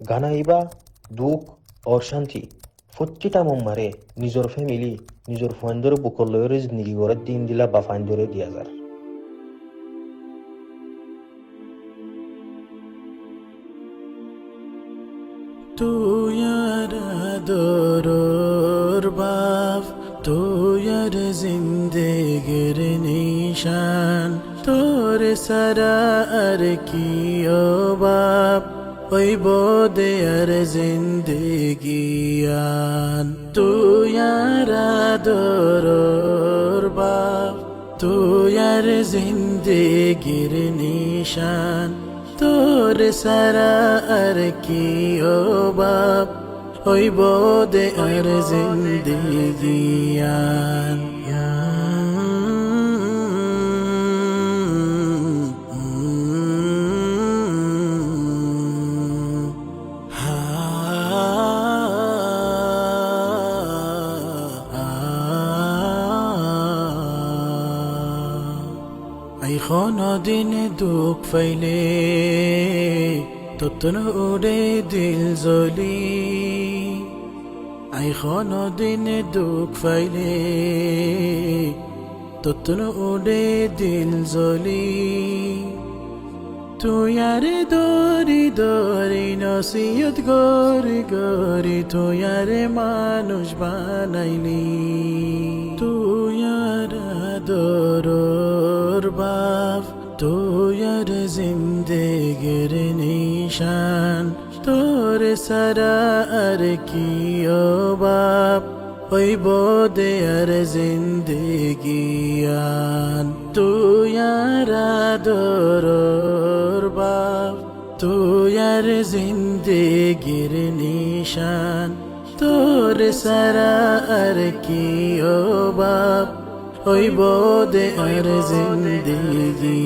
গানা ইবা দুখ অশান্তি প্রতিটা মারে নিজের ফ্যামিলি নিজের ফাইন্দরে বুকর লয়ের জিন্দগি করে দিন দিলা বা ফাইন্দরে দিয়া যার তুই আর দরর বাপ তুই আর জিন্দেগির নিশান তোর সারা আর কি ও বাপ ওই বোদে আর জিন্দেগিয়ান তুই আর দরর বাপ তুই আর জিন্দেগির নিশান তোর সারা আর কি ও বাপ ওই বোদে আর জিন্দেগিয়ান কোনো দিন দুঃখ ফাইলে ততন উড়ে দিল জ্বলি কোনো দিন দুঃখ ফাইলে ততন উড়ে দিল জ্বলি তুই আরে দরি দরি নসিহত গরি গরি তুই আরে মানুষ বানাইলি তুই আর দরর বাপ তুই আর জিন্দেগির নিশান তোর সারা আর কি ও বাপ ওই বোদে আর জিন্দেগিয়ান তুই আর দরর বাপ তুই আর জিন্দেগির নিশান তোর সারা আর কি ও বাপ ওই বোদে আর জিন্দেগিয়ান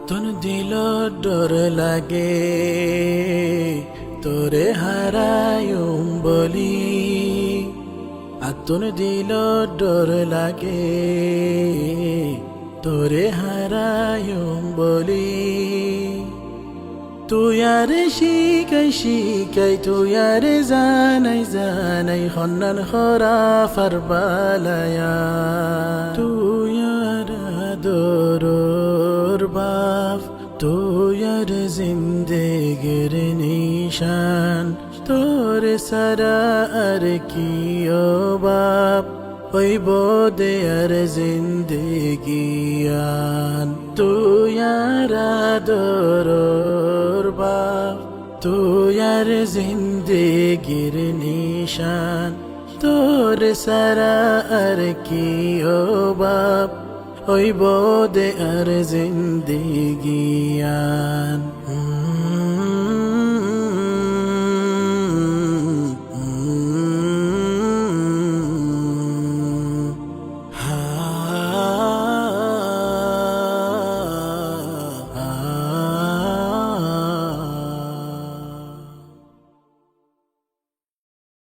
আতন দিল ডর লাগে তোরে হারায়ুম বলি আতন দিল ডর লাগে তোরে হারায়ুম বলি তুই আরে শিকাই শিকাই তুই আরে জানাই জানাই হন্নান খরা ফারবালায়া তুই আর দরর বাপ তুই আর জিন্দেগির নিশান তোর সারা আর কি ও বাপ ওই বোদে আর জিন্দেগিয়ান তুই আর দরর বাপ তুই আর জিন্দেগির নিশান তোর সারা আর কি ও বাপ ওই বোদে আর জিন্দেগিয়ান